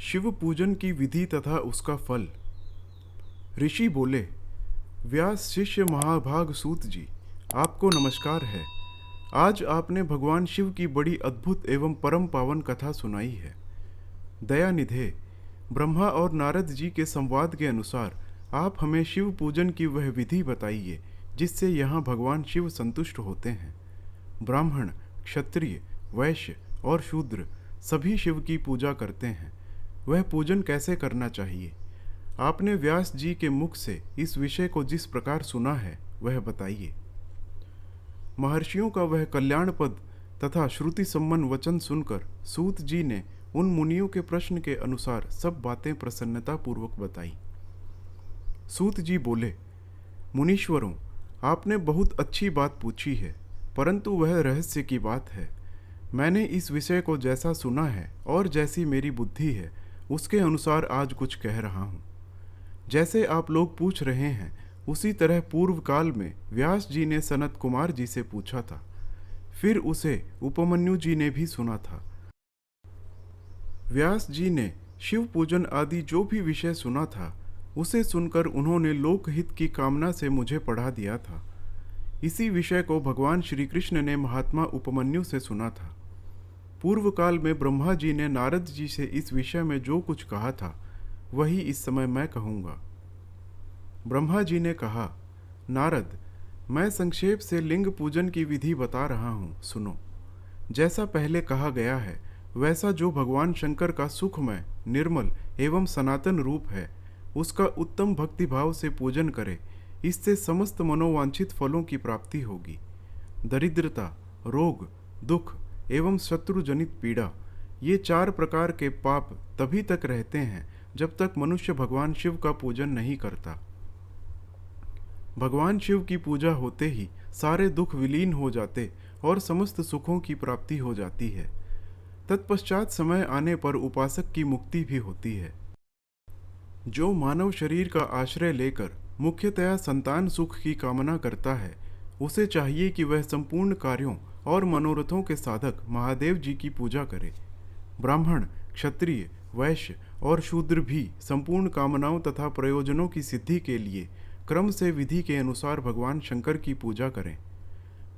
शिव पूजन की विधि तथा उसका फल। ऋषि बोले, व्यास शिष्य महाभाग सूत जी, आपको नमस्कार है। आज आपने भगवान शिव की बड़ी अद्भुत एवं परम पावन कथा सुनाई है। दयानिधे, ब्रह्मा और नारद जी के संवाद के अनुसार आप हमें शिव पूजन की वह विधि बताइए जिससे यहाँ भगवान शिव संतुष्ट होते हैं। ब्राह्मण, क्षत्रिय, वैश्य और शूद्र सभी शिव की पूजा करते हैं। वह पूजन कैसे करना चाहिए? आपने व्यास जी के मुख से इस विषय को जिस प्रकार सुना है वह बताइए। महर्षियों का वह कल्याण पद तथा श्रुति सम्मन वचन सुनकर सूत जी ने उन मुनियों के प्रश्न के अनुसार सब बातें प्रसन्नता पूर्वक बताई। सूत जी बोले, मुनीश्वरों, आपने बहुत अच्छी बात पूछी है, परंतु वह रहस्य की बात है। मैंने इस विषय को जैसा सुना है और जैसी मेरी बुद्धि है उसके अनुसार आज कुछ कह रहा हूँ। जैसे आप लोग पूछ रहे हैं उसी तरह पूर्व काल में व्यास जी ने सनत कुमार जी से पूछा था। फिर उसे उपमन्यु जी ने भी सुना था। व्यास जी ने शिव पूजन आदि जो भी विषय सुना था उसे सुनकर उन्होंने लोकहित की कामना से मुझे पढ़ा दिया था। इसी विषय को भगवान श्री कृष्ण ने महात्मा उपमन्यु से सुना था। पूर्व काल में ब्रह्मा जी ने नारद जी से इस विषय में जो कुछ कहा था वही इस समय मैं कहूँगा। ब्रह्मा जी ने कहा, नारद, मैं संक्षेप से लिंग पूजन की विधि बता रहा हूँ, सुनो। जैसा पहले कहा गया है वैसा जो भगवान शंकर का सुखमय, निर्मल एवं सनातन रूप है उसका उत्तम भक्तिभाव से पूजन करे, इससे समस्त मनोवांछित फलों की प्राप्ति होगी। दरिद्रता, रोग, दुख एवं शत्रुजनित पीड़ा, ये 4 प्रकार के पाप तभी तक रहते हैं जब तक मनुष्य भगवान शिव का पूजन नहीं करता। भगवान शिव की पूजा होते ही सारे दुख विलीन हो जाते और समस्त सुखों की प्राप्ति हो जाती है। तत्पश्चात समय आने पर उपासक की मुक्ति भी होती है। जो मानव शरीर का आश्रय लेकर मुख्यतया संतान सुख की कामना करता है उसे चाहिए कि वह संपूर्ण कार्यों और मनोरथों के साधक महादेव जी की पूजा करे। ब्राह्मण, क्षत्रिय, वैश्य और शूद्र भी संपूर्ण कामनाओं तथा प्रयोजनों की सिद्धि के लिए क्रम से विधि के अनुसार भगवान शंकर की पूजा करें।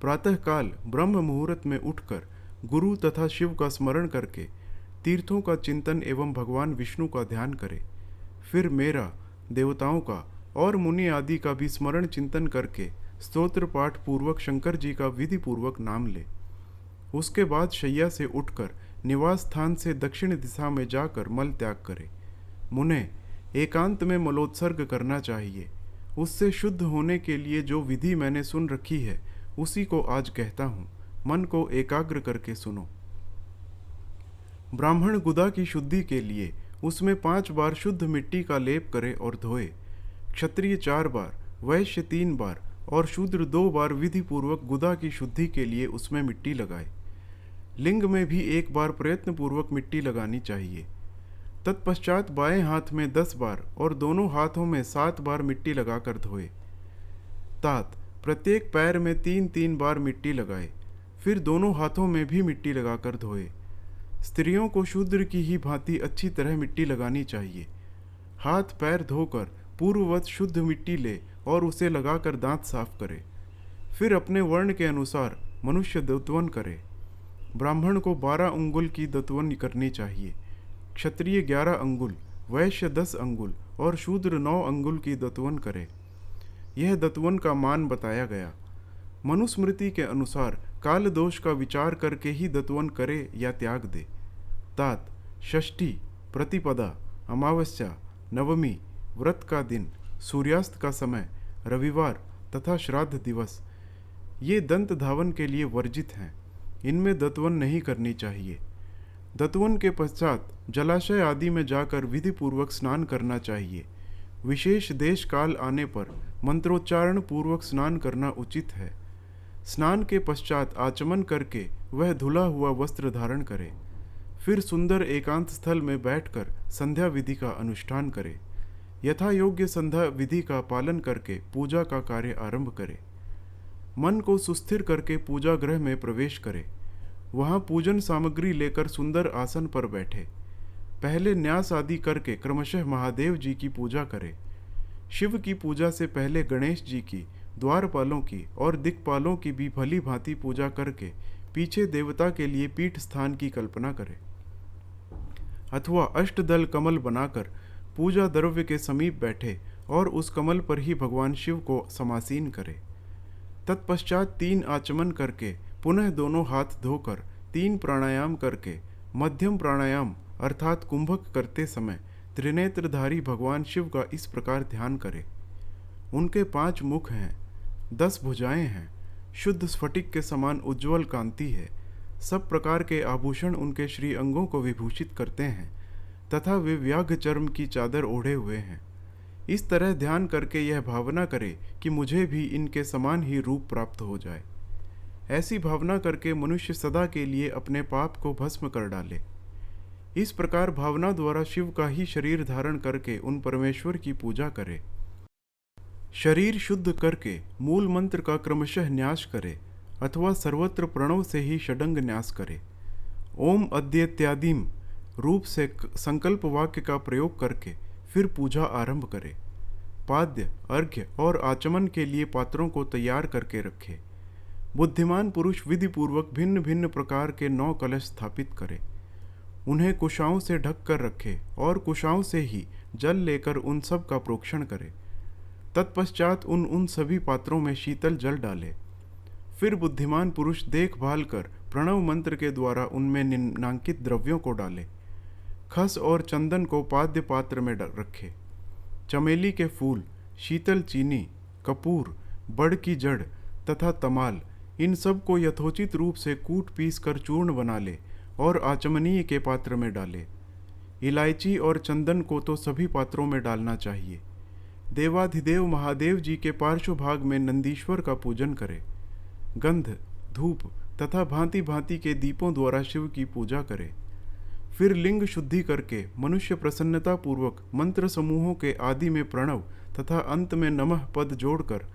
प्रातःकाल ब्रह्म मुहूर्त में उठकर गुरु तथा शिव का स्मरण करके तीर्थों का चिंतन एवं भगवान विष्णु का ध्यान करें। फिर मेरा, देवताओं का और मुनि आदि का भी स्मरण चिंतन करके स्तोत्र पाठ पूर्वक शंकर जी का विधि पूर्वक नाम ले। उसके बाद शैया से उठकर निवास स्थान से दक्षिण दिशा में जाकर मल त्याग करे। मुने, एकांत में मलोत्सर्ग करना चाहिए। उससे शुद्ध होने के लिए जो विधि मैंने सुन रखी है उसी को आज कहता हूँ, मन को एकाग्र करके सुनो। ब्राह्मण गुदा की शुद्धि के लिए उसमें 5 बार शुद्ध मिट्टी का लेप करे और धोए। क्षत्रिय 4 बार, वैश्य 3 बार और शूद्र 2 बार विधि पूर्वक गुदा की शुद्धि के लिए उसमें मिट्टी लगाए। लिंग में भी 1 बार प्रयत्न पूर्वक मिट्टी लगानी चाहिए। तत्पश्चात बाएं हाथ में 10 बार और दोनों हाथों में 7 बार मिट्टी लगाकर धोए। तात, प्रत्येक पैर में 3-3 बार मिट्टी लगाए। फिर दोनों हाथों में भी मिट्टी लगाकर धोए। स्त्रियों को शूद्र की ही भांति अच्छी तरह मिट्टी लगानी चाहिए। हाथ पैर धोकर पूर्ववत शुद्ध मिट्टी ले और उसे लगाकर दांत साफ करे। फिर अपने वर्ण के अनुसार मनुष्य दत्वन करे। ब्राह्मण को 12 अंगुल की दत्वन करनी चाहिए। क्षत्रिय 11 अंगुल, वैश्य 10 अंगुल और शूद्र 9 अंगुल की दत्वन करे। यह दत्वन का मान बताया गया। मनुस्मृति के अनुसार काल दोष का विचार करके ही दत्वन करे या त्याग दे। तात, षष्ठी, प्रतिपदा, अमावस्या, नवमी, व्रत का दिन, सूर्यास्त का समय, रविवार तथा श्राद्ध दिवस ये दंत धावन के लिए वर्जित हैं। इनमें दत्वन नहीं करनी चाहिए। दत्वन के पश्चात जलाशय आदि में जाकर विधि पूर्वक स्नान करना चाहिए। विशेष देश काल आने पर मंत्रोच्चारण पूर्वक स्नान करना उचित है। स्नान के पश्चात आचमन करके वह धुला हुआ वस्त्र धारण करे। फिर सुंदर एकांत स्थल में बैठकर संध्या विधि का अनुष्ठान करे। यथा योग्य संध्या विधि का पालन करके पूजा का कार्य आरंभ करे। मन को सुस्थिर करके पूजा गृह में प्रवेश करे। वहाँ पूजन सामग्री लेकर सुंदर आसन पर बैठे। पहले न्यास आदि करके क्रमशः महादेव जी की पूजा करे। शिव की पूजा से पहले गणेश जी की, द्वारपालों की और दिक्पालों की भी भली भांति पूजा करके पीछे देवता के लिए पीठ स्थान की कल्पना करे, अथवा अष्टदल कमल बनाकर पूजा द्रव्य के समीप बैठे और उस कमल पर ही भगवान शिव को समासीन करे। तत्पश्चात 3 आचमन करके पुनः दोनों हाथ धोकर 3 प्राणायाम करके मध्यम प्राणायाम अर्थात कुंभक करते समय त्रिनेत्रधारी भगवान शिव का इस प्रकार ध्यान करे। उनके 5 मुख हैं, 10 भुजाएं हैं, शुद्ध स्फटिक के समान उज्ज्वल कांति है, सब प्रकार के आभूषण उनके श्री अंगों को विभूषित करते हैं तथा वे व्याघ्र चर्म की चादर ओढ़े हुए हैं। इस तरह ध्यान करके यह भावना करे कि मुझे भी इनके समान ही रूप प्राप्त हो जाए। ऐसी भावना करके मनुष्य सदा के लिए अपने पाप को भस्म कर डाले। इस प्रकार भावना द्वारा शिव का ही शरीर धारण करके उन परमेश्वर की पूजा करे। शरीर शुद्ध करके मूल मंत्र का क्रमशः न्यास करे अथवा सर्वत्र प्रणव से ही षडंग न्यास करे। ओम अद्यत्यादिम रूप से संकल्प वाक्य का प्रयोग करके फिर पूजा आरंभ करे। पाद्य, अर्घ्य और आचमन के लिए पात्रों को तैयार करके रखे। बुद्धिमान पुरुष विधि पूर्वक भिन्न भिन्न प्रकार के 9 कलश स्थापित करे। उन्हें कुशाओं से ढक कर रखे और कुशाओं से ही जल लेकर उन सब का प्रोक्षण करे। तत्पश्चात उन सभी पात्रों में शीतल जल डाले। फिर बुद्धिमान पुरुष देखभाल कर प्रणव मंत्र के द्वारा उनमें निम्नांकित द्रव्यों को डाले। खस और चंदन को पाद्य पात्र में रखे। चमेली के फूल, शीतल चीनी, कपूर, बड़ की जड़ तथा तमाल, इन सब को यथोचित रूप से कूट पीस कर चूर्ण बना ले और आचमनीय के पात्र में डाले। इलायची और चंदन को तो सभी पात्रों में डालना चाहिए। देवाधिदेव महादेव जी के पार्श्व भाग में नंदीश्वर का पूजन करे। गंध, धूप तथा भांति भांति के दीपों द्वारा शिव की पूजा करे। फिर लिंग शुद्धि करके मनुष्य प्रसन्नता पूर्वक मंत्र समूहों के आदि में प्रणव तथा अंत में नमः पद जोड़कर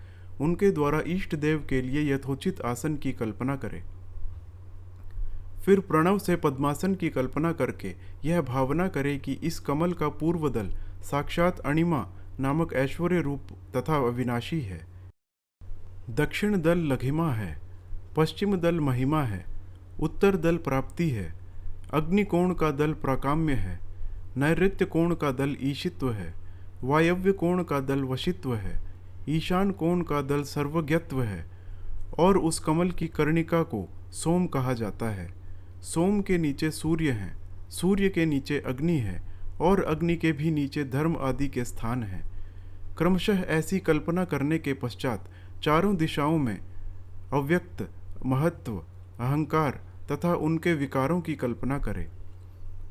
उनके द्वारा इष्ट देव के लिए यथोचित आसन की कल्पना करे। फिर प्रणव से पद्मासन की कल्पना करके यह भावना करे कि इस कमल का पूर्व दल साक्षात अणिमा नामक ऐश्वर्य रूप तथा अविनाशी है, दक्षिण दल लघिमा है, पश्चिम दल महिमा है, उत्तर दल प्राप्ति है, अग्निकोण का दल प्राकाम्य है, नैऋत्य कोण का दल ईशित्व है, वायव्य कोण का दल वशित्व है, ईशान कोण का दल सर्वज्ञत्व है और उस कमल की कर्णिका को सोम कहा जाता है। सोम के नीचे सूर्य हैं, सूर्य के नीचे अग्नि है और अग्नि के भी नीचे धर्म आदि के स्थान हैं। क्रमशः ऐसी कल्पना करने के पश्चात चारों दिशाओं में अव्यक्त, महत्व, अहंकार तथा उनके विकारों की कल्पना करे।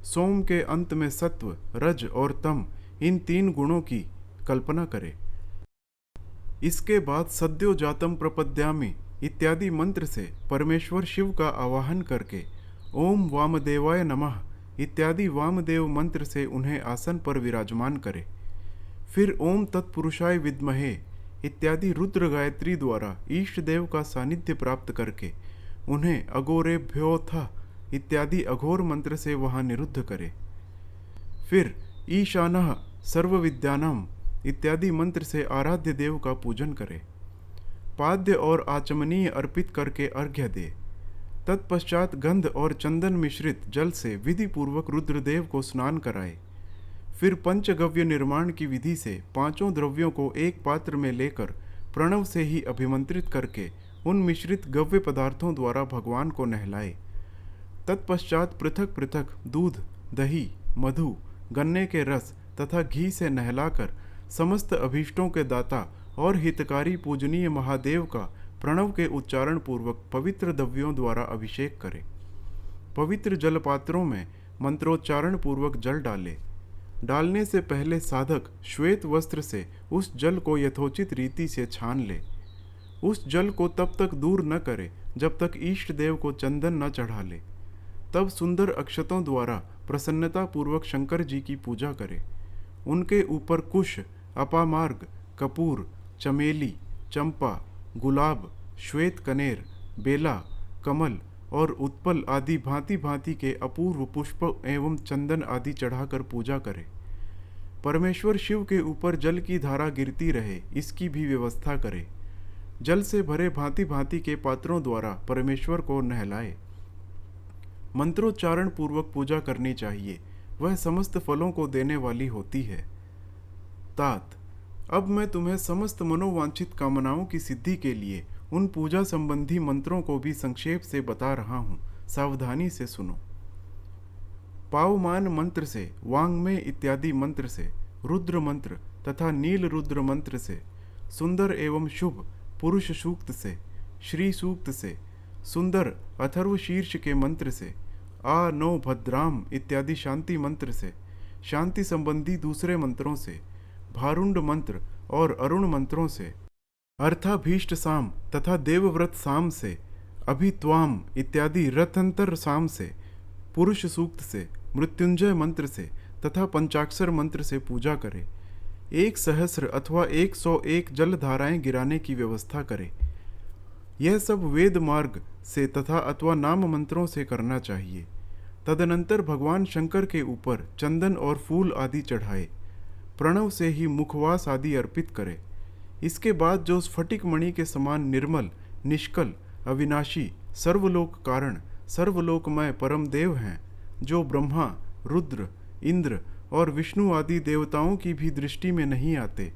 सोम के अंत में सत्व, रज और तम, इन 3 गुणों की कल्पना करे। इसके बाद सद्यो जातम प्रपद्यामि इत्यादि मंत्र से परमेश्वर शिव का आवाहन करके ओम वामदेवाय नमः इत्यादि वामदेव मंत्र से उन्हें आसन पर विराजमान करे। फिर ओम तत्पुरुषाय विद्महे इत्यादि रुद्र गायत्री द्वारा ईष्ट देव का सानिध्य प्राप्त करके उन्हें अघोरेभ्योऽथ इत्यादि अघोर मंत्र से वहां निरुद्ध करे। फिर ईशानः सर्वविद्यानां इत्यादि मंत्र से आराध्य देव का पूजन करे। पाद्य और आचमनीय अर्पित करके अर्घ्य दे। तत्पश्चात गंध और चंदन मिश्रित जल से विधि पूर्वक रुद्रदेव को स्नान कराए। फिर पंचगव्य निर्माण की विधि से 5 द्रव्यों को एक पात्र में लेकर प्रणव से ही अभिमंत्रित करके उन मिश्रित गव्य पदार्थों द्वारा भगवान को नहलाए। तत्पश्चात पृथक पृथक दूध, दही, मधु, गन्ने के रस तथा घी से नहलाकर समस्त अभीष्टों के दाता और हितकारी पूजनीय महादेव का प्रणव के उच्चारण पूर्वक पवित्र द्रव्यों द्वारा अभिषेक करे। पवित्र जलपात्रों में मंत्रोच्चारण पूर्वक जल डाले। डालने से पहले साधक श्वेत वस्त्र से उस जल को यथोचित रीति से छान ले। उस जल को तब तक दूर न करे जब तक इष्ट देव को चंदन न चढ़ा ले। तब सुंदर अक्षतों द्वारा प्रसन्नता पूर्वक शंकर जी की पूजा करे। उनके ऊपर कुश, अपामार्ग, कपूर, चमेली, चंपा, गुलाब, श्वेत कनेर, बेला, कमल और उत्पल आदि भांति भांति के अपूर्व पुष्प एवं चंदन आदि चढ़ाकर पूजा करे। परमेश्वर शिव के ऊपर जल की धारा गिरती रहे, इसकी भी व्यवस्था करे। जल से भरे भांति भांति के पात्रों द्वारा परमेश्वर को नहलाए। मंत्रोच्चारण पूर्वक पूजा करनी चाहिए, वह समस्त फलों को देने वाली होती है। तात, अब मैं तुम्हें समस्त मनोवांछित कामनाओं की सिद्धि के लिए उन पूजा संबंधी मंत्रों को भी संक्षेप से बता रहा हूँ, सावधानी से सुनो। पावमान मंत्र से, वांग्मय इत्यादि मंत्र से, रुद्र मंत्र तथा नील रुद्र मंत्र से, सुंदर एवं शुभ पुरुष सूक्त से, श्री सूक्त से, सुंदर अथर्व शीर्ष के मंत्र से, आ नो भद्राम इत्यादि शांति मंत्र से, शांति संबंधी दूसरे मंत्रों से, भारुंड मंत्र और अरुण मंत्रों से, अर्थाभीष्ट साम तथा देवव्रत साम से, अभित्वाम इत्यादि रथंतर साम से, पुरुष सूक्त से, मृत्युंजय मंत्र से तथा पंचाक्षर मंत्र से पूजा करे। 1 सहस्र अथवा 101 जल धाराएं गिराने की व्यवस्था करे। यह सब वेद मार्ग से तथा अथवा नाम मंत्रों से करना चाहिए। तदनंतर भगवान शंकर के ऊपर चंदन और फूल आदि चढ़ाए। प्रणव से ही मुखवास आदि अर्पित करे। इसके बाद जो स्फटिक मणि के समान निर्मल, निष्कल, अविनाशी, सर्वलोक कारण, सर्वलोकमय परम देव हैं, जो ब्रह्मा, रुद्र, इंद्र और विष्णु आदि देवताओं की भी दृष्टि में नहीं आते,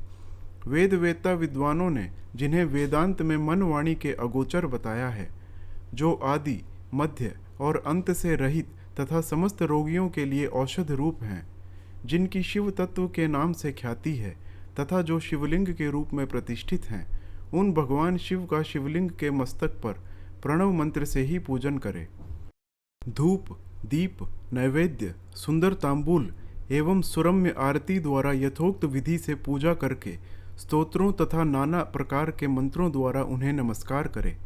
वेद वेत्ता विद्वानों ने जिन्हें वेदांत में मन वाणी के अगोचर बताया है, जो आदि, मध्य और अंत से रहित तथा समस्त रोगियों के लिए औषध रूप हैं, जिनकी शिव तत्व के नाम से ख्याति है तथा जो शिवलिंग के रूप में प्रतिष्ठित हैं, उन भगवान शिव का शिवलिंग के मस्तक पर प्रणव मंत्र से ही पूजन करे। धूप, दीप, नैवेद्य, सुंदर तांबूल एवं सुरम्य आरती द्वारा यथोक्त विधि से पूजा करके स्तोत्रों तथा नाना प्रकार के मंत्रों द्वारा उन्हें नमस्कार करे।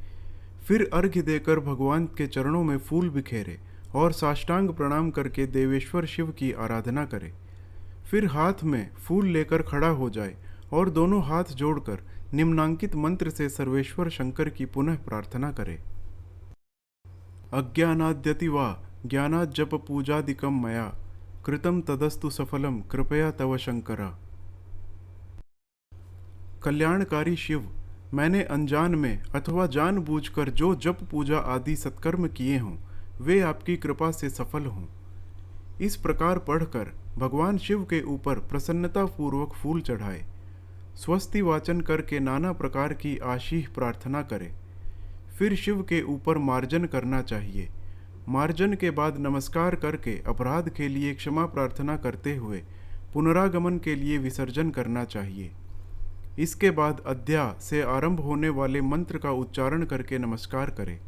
फिर अर्घ्य देकर भगवान के चरणों में फूल बिखेरे और साष्टांग प्रणाम करके देवेश्वर शिव की आराधना करे। फिर हाथ में फूल लेकर खड़ा हो जाए और दोनों हाथ जोड़कर निम्नांकित मंत्र से सर्वेश्वर शंकर की पुनः प्रार्थना करे। अज्ञानाद्यति वा ज्ञानात् जप पूजादिकं मया कृतं तदस्तु सफलम कृपया तव शंकरा। कल्याणकारी शिव, मैंने अनजान में अथवा जानबूझकर जो जप पूजा आदि सत्कर्म किए हों, वे आपकी कृपा से सफल हों। इस प्रकार पढ़कर भगवान शिव के ऊपर प्रसन्नता पूर्वक फूल चढ़ाए। स्वस्ति वाचन करके नाना प्रकार की आशीष प्रार्थना करे। फिर शिव के ऊपर मार्जन करना चाहिए। मार्जन के बाद नमस्कार करके अपराध के लिए क्षमा प्रार्थना करते हुए पुनरागमन के लिए विसर्जन करना चाहिए। इसके बाद अध्या से आरंभ होने वाले मंत्र का उच्चारण करके नमस्कार करे।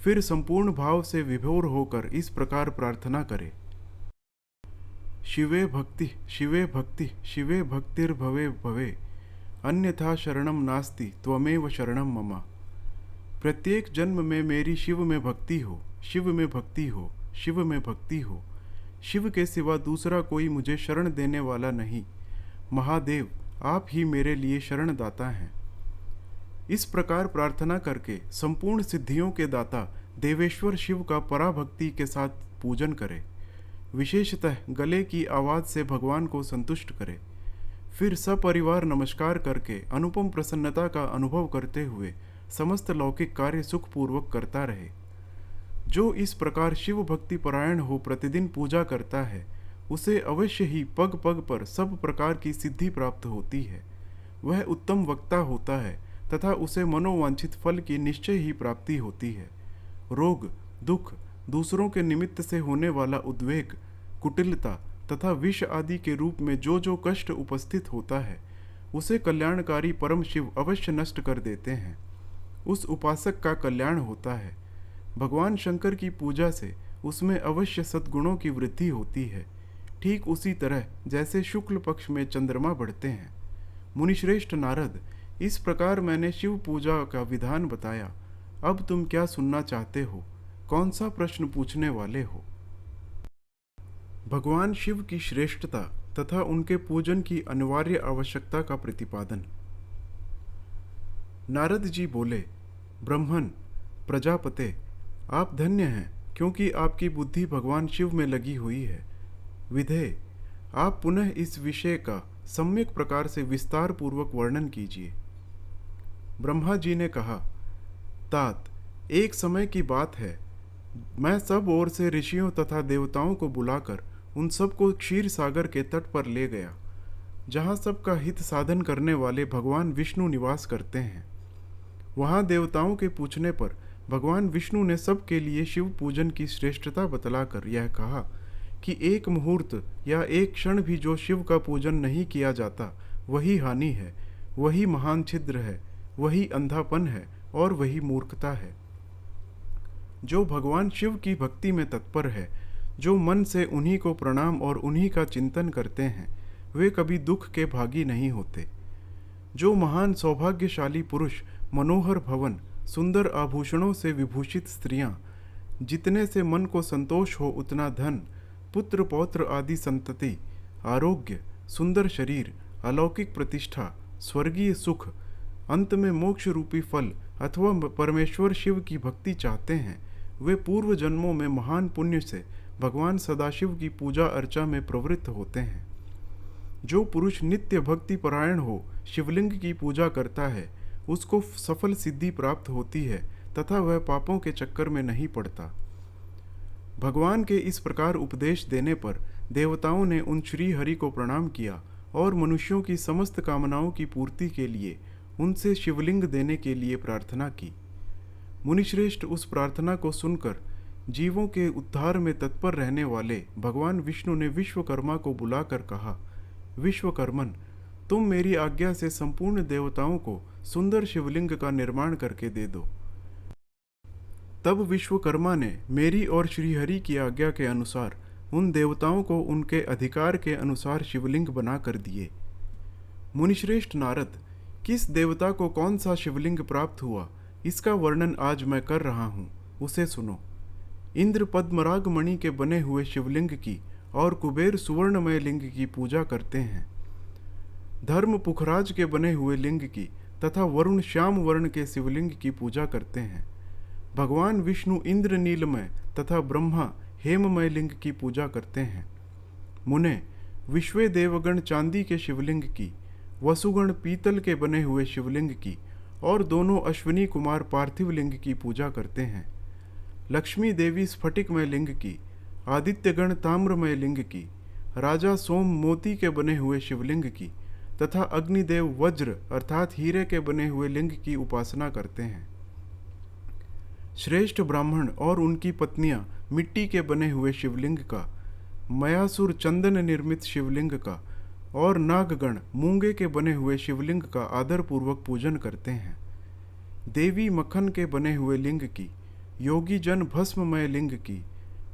फिर संपूर्ण भाव से विभोर होकर इस प्रकार प्रार्थना करे। शिवे भक्ति, शिवे भक्ति, शिवे भक्तिर्भवे भवे, अन्यथा शरणम नास्ति त्वमेव शरणम मम। प्रत्येक जन्म में मेरी शिव में भक्ति हो, शिव में भक्ति हो, शिव में भक्ति हो। शिव के सिवा दूसरा कोई मुझे शरण देने वाला नहीं। महादेव, आप ही मेरे लिए शरणदाता हैं। इस प्रकार प्रार्थना करके संपूर्ण सिद्धियों के दाता देवेश्वर शिव का पराभक्ति के साथ पूजन करे। विशेषतः गले की आवाज़ से भगवान को संतुष्ट करे। फिर सपरिवार नमस्कार करके अनुपम प्रसन्नता का अनुभव करते हुए समस्त लौकिक कार्य सुखपूर्वक करता रहे। जो इस प्रकार शिव भक्ति परायण हो प्रतिदिन पूजा करता है, उसे अवश्य ही पग पग पर सब प्रकार की सिद्धि प्राप्त होती है। वह उत्तम वक्ता होता है तथा उसे मनोवांछित फल की निश्चय ही प्राप्ति होती है। रोग, दुख, दूसरों के निमित्त से होने वाला उद्वेग, कुटिलता तथा विष आदि के रूप में जो जो कष्ट उपस्थित होता है, उसे कल्याणकारी परम शिव अवश्य नष्ट कर देते हैं। उस उपासक का कल्याण होता है। भगवान शंकर की पूजा से उसमें अवश्य सद्गुणों की वृद्धि होती है, ठीक उसी तरह जैसे शुक्ल पक्ष में चंद्रमा बढ़ते हैं। मुनिश्रेष्ठ नारद, इस प्रकार मैंने शिव पूजा का विधान बताया। अब तुम क्या सुनना चाहते हो? कौन सा प्रश्न पूछने वाले हो? भगवान शिव की श्रेष्ठता तथा उनके पूजन की अनिवार्य आवश्यकता का प्रतिपादन। नारद जी बोले, ब्रह्मन, प्रजापते, आप धन्य हैं, क्योंकि आपकी बुद्धि भगवान शिव में लगी हुई है। विधेय, आप पुनः इस विषय का सम्यक प्रकार से विस्तार पूर्वक वर्णन कीजिए। ब्रह्मा जी ने कहा, तात, एक समय की बात है, मैं सब ओर से ऋषियों तथा देवताओं को बुलाकर उन सबको क्षीर सागर के तट पर ले गया, जहाँ सबका हित साधन करने वाले भगवान विष्णु निवास करते हैं। वहाँ देवताओं के पूछने पर भगवान विष्णु ने सबके लिए शिव पूजन की श्रेष्ठता बतलाकर यह कहा कि एक मुहूर्त या एक क्षण भी जो शिव का पूजन नहीं किया जाता वही हानि है, वही महान छिद्र है, वही अंधापन है और वही मूर्खता है। जो भगवान शिव की भक्ति में तत्पर है, जो मन से उन्हीं को प्रणाम और उन्हीं का चिंतन करते हैं, वे कभी दुख के भागी नहीं होते। जो महान सौभाग्यशाली पुरुष मनोहर भवन, सुंदर आभूषणों से विभूषित स्त्रियां, जितने से मन को संतोष हो उतना धन, पुत्र पौत्र आदि संतति, आरोग्य, सुंदर शरीर, अलौकिक प्रतिष्ठा, स्वर्गीय सुख, अंत में मोक्ष रूपी फल अथवा परमेश्वर शिव की भक्ति चाहते हैं, वे पूर्व जन्मों में महान पुण्य से भगवान सदाशिव की पूजा अर्चा में प्रवृत्त होते हैं। जो पुरुष नित्य भक्ति परायण हो शिवलिंग की पूजा करता है, उसको सफल सिद्धि प्राप्त होती है तथा वह पापों के चक्कर में नहीं पड़ता। भगवान के इस प्रकार उपदेश देने पर देवताओं ने उन श्री हरि को प्रणाम किया और मनुष्यों की समस्त कामनाओं की पूर्ति के लिए उनसे शिवलिंग देने के लिए प्रार्थना की। मुनिश्रेष्ठ उस प्रार्थना को सुनकर जीवों के उद्धार में तत्पर रहने वाले भगवान विष्णु ने विश्वकर्मा को बुलाकर कहा, विश्वकर्मन, तुम मेरी आज्ञा से संपूर्ण देवताओं को सुंदर शिवलिंग का निर्माण करके दे दो। तब विश्वकर्मा ने मेरी और श्रीहरि की आज्ञा के अनुसार उन देवताओं को उनके अधिकार के अनुसार शिवलिंग बना कर दिए। मुनिश्रेष्ठ नारद, किस देवता को कौन सा शिवलिंग प्राप्त हुआ, इसका वर्णन आज मैं कर रहा हूँ, उसे सुनो। इंद्र पद्मराग मणि के बने हुए शिवलिंग की और कुबेर सुवर्णमय लिंग की पूजा करते हैं। धर्म पुखराज के बने हुए लिंग की तथा वरुण श्याम वर्ण के शिवलिंग की पूजा करते हैं। भगवान विष्णु इंद्र नीलमय तथा ब्रह्मा हेममय लिंग की पूजा करते हैं। मुने, विश्वे देवगण चांदी के शिवलिंग की, वसुगण पीतल के बने हुए शिवलिंग की और दोनों अश्विनी कुमार पार्थिव लिंग की पूजा करते हैं। लक्ष्मी देवी स्फटिकमय लिंग की, आदित्यगण ताम्रमय लिंग की, राजा सोम मोती के बने हुए शिवलिंग की तथा अग्निदेव वज्र अर्थात हीरे के बने हुए लिंग की उपासना करते हैं। श्रेष्ठ ब्राह्मण और उनकी पत्नियां मिट्टी के बने हुए शिवलिंग का, मयासुर चंदन निर्मित शिवलिंग का और नागगण मूंगे के बने हुए शिवलिंग का आदर पूर्वक पूजन करते हैं। देवी मक्खन के बने हुए लिंग की, योगी जन भस्ममय लिंग की,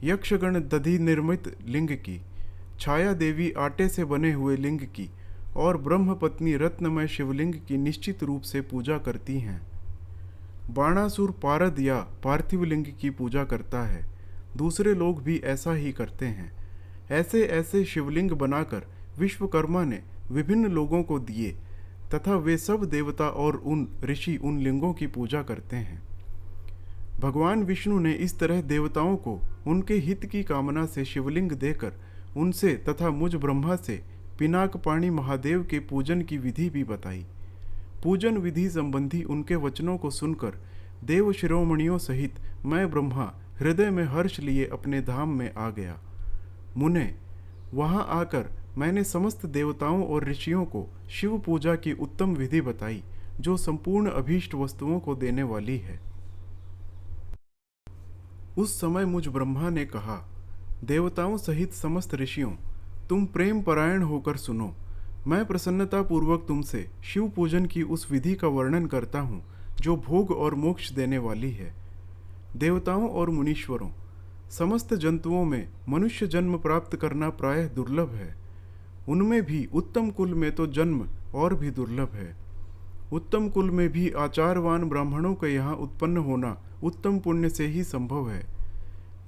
यक्षगण दधि निर्मित लिंग की, छाया देवी आटे से बने हुए लिंग की और ब्रह्मपत्नी रत्नमय शिवलिंग की निश्चित रूप से पूजा करती हैं। बाणासुर पारद या पार्थिव लिंग की पूजा करता है। दूसरे लोग भी ऐसा ही करते हैं। ऐसे ऐसे शिवलिंग बनाकर विश्वकर्मा ने विभिन्न लोगों को दिए तथा वे सब देवता और उन ऋषि उन लिंगों की पूजा करते हैं। भगवान विष्णु ने इस तरह देवताओं को उनके हित की कामना से शिवलिंग देकर उनसे तथा मुझ ब्रह्मा से पिनाकपाणी महादेव के पूजन की विधि भी बताई। पूजन विधि संबंधी उनके वचनों को सुनकर देव शिरोमणियों सहित मैं ब्रह्मा हृदय में हर्ष लिए अपने धाम में आ गया। मुने, वहां आकर मैंने समस्त देवताओं और ऋषियों को शिव पूजा की उत्तम विधि बताई, जो संपूर्ण अभीष्ट वस्तुओं को देने वाली है। उस समय मुझ ब्रह्मा ने कहा, देवताओं सहित समस्त ऋषियों, तुम प्रेम परायण होकर सुनो। मैं प्रसन्नता पूर्वक तुमसे शिव पूजन की उस विधि का वर्णन करता हूँ जो भोग और मोक्ष देने वाली है। देवताओं और मुनीश्वरों, समस्त जंतुओं में मनुष्य जन्म प्राप्त करना प्रायः दुर्लभ है। उनमें भी उत्तम कुल में तो जन्म और भी दुर्लभ है। उत्तम कुल में भी आचारवान ब्राह्मणों के यहाँ उत्पन्न होना उत्तम पुण्य से ही संभव है।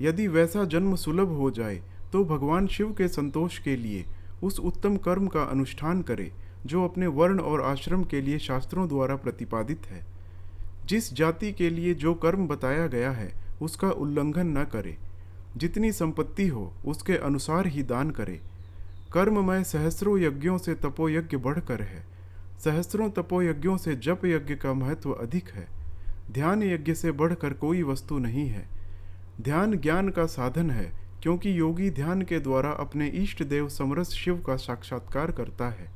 यदि वैसा जन्म सुलभ हो जाए तो भगवान शिव के संतोष के लिए उस उत्तम कर्म का अनुष्ठान करे जो अपने वर्ण और आश्रम के लिए शास्त्रों द्वारा प्रतिपादित है। जिस जाति के लिए जो कर्म बताया गया है उसका उल्लंघन न करे। जितनी संपत्ति हो उसके अनुसार ही दान करे। कर्ममय सहस्रों यज्ञों से तपोयज्ञ बढ़कर है। सहस्रों तपोयज्ञों से जप यज्ञ का महत्व अधिक है। ध्यान यज्ञ से बढ़कर कोई वस्तु नहीं है। ध्यान ज्ञान का साधन है, क्योंकि योगी ध्यान के द्वारा अपने इष्ट देव समरस शिव का साक्षात्कार करता है।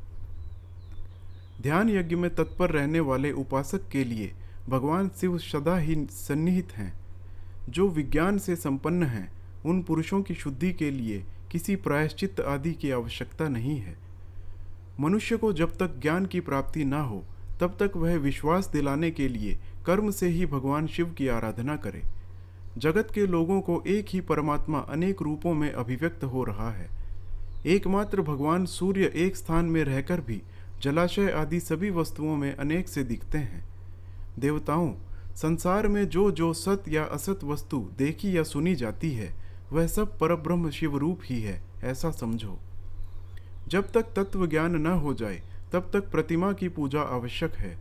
ध्यान यज्ञ में तत्पर रहने वाले उपासक के लिए भगवान शिव सदा ही सन्निहित हैं। जो विज्ञान से संपन्न हैं, उन पुरुषों की शुद्धि के लिए किसी प्रायश्चित्त आदि की आवश्यकता नहीं है। मनुष्य को जब तक ज्ञान की प्राप्ति न हो, तब तक वह विश्वास दिलाने के लिए कर्म से ही भगवान शिव की आराधना करे। जगत के लोगों को एक ही परमात्मा अनेक रूपों में अभिव्यक्त हो रहा है। एकमात्र भगवान सूर्य एक स्थान में रहकर भी जलाशय आदि सभी वस्तुओं में अनेक से दिखते हैं। देवताओं, संसार में जो जो सत या असत वस्तु देखी या सुनी जाती है, वह सब परब्रह्म शिव रूप ही है, ऐसा समझो। जब तक तत्व ज्ञान न हो जाए, तब तक प्रतिमा की पूजा आवश्यक है।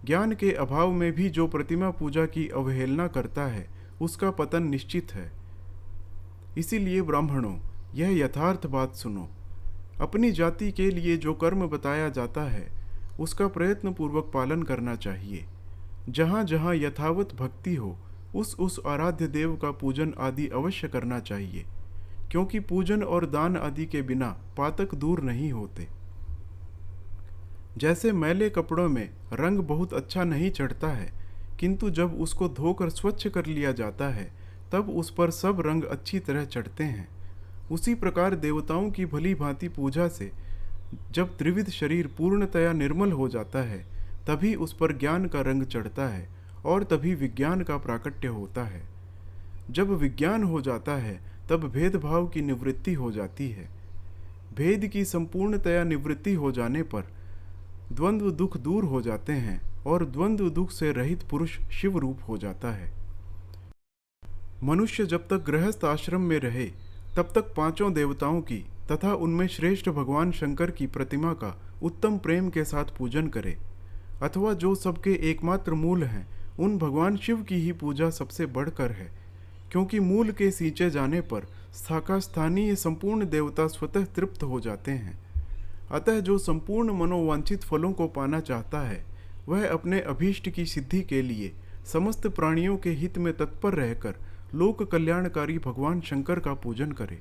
ज्ञान के अभाव में भी जो प्रतिमा पूजा की अवहेलना करता है, उसका पतन निश्चित है। इसीलिए ब्राह्मणों, यह यथार्थ बात सुनो। अपनी जाति के लिए जो कर्म बताया जाता है, उसका प्रयत्न पूर्वक पालन करना चाहिए। जहाँ जहाँ यथावत भक्ति हो, उस आराध्य देव का पूजन आदि अवश्य करना चाहिए, क्योंकि पूजन और दान आदि के बिना पातक दूर नहीं होते। जैसे मैले कपड़ों में रंग बहुत अच्छा नहीं चढ़ता है, किंतु जब उसको धोकर स्वच्छ कर लिया जाता है, तब उस पर सब रंग अच्छी तरह चढ़ते हैं। उसी प्रकार देवताओं की भली भांति पूजा से जब त्रिविध शरीर पूर्णतया निर्मल हो जाता है, तभी उस पर ज्ञान का रंग चढ़ता है और तभी विज्ञान का प्राकट्य होता है। जब विज्ञान हो जाता है, तब भेदभाव की निवृत्ति हो जाती है। भेद की संपूर्णतया निवृत्ति हो जाने पर द्वंद्व दुख दूर हो जाते हैं और द्वंद्व दुख से रहित पुरुष शिव रूप हो जाता है। मनुष्य जब तक गृहस्थ आश्रम में रहे, तब तक पांचों देवताओं की तथा उनमें श्रेष्ठ भगवान शंकर की प्रतिमा का उत्तम प्रेम के साथ पूजन करे, अथवा जो सबके एकमात्र मूल हैं, उन भगवान शिव की ही पूजा सबसे बढ़कर है, क्योंकि मूल के सींचे जाने पर शाखा स्थानीय संपूर्ण देवता स्वतः तृप्त हो जाते हैं। अतः जो संपूर्ण मनोवांछित फलों को पाना चाहता है, वह अपने अभीष्ट की सिद्धि के लिए समस्त प्राणियों के हित में तत्पर रहकर लोक कल्याणकारी भगवान शंकर का पूजन करे।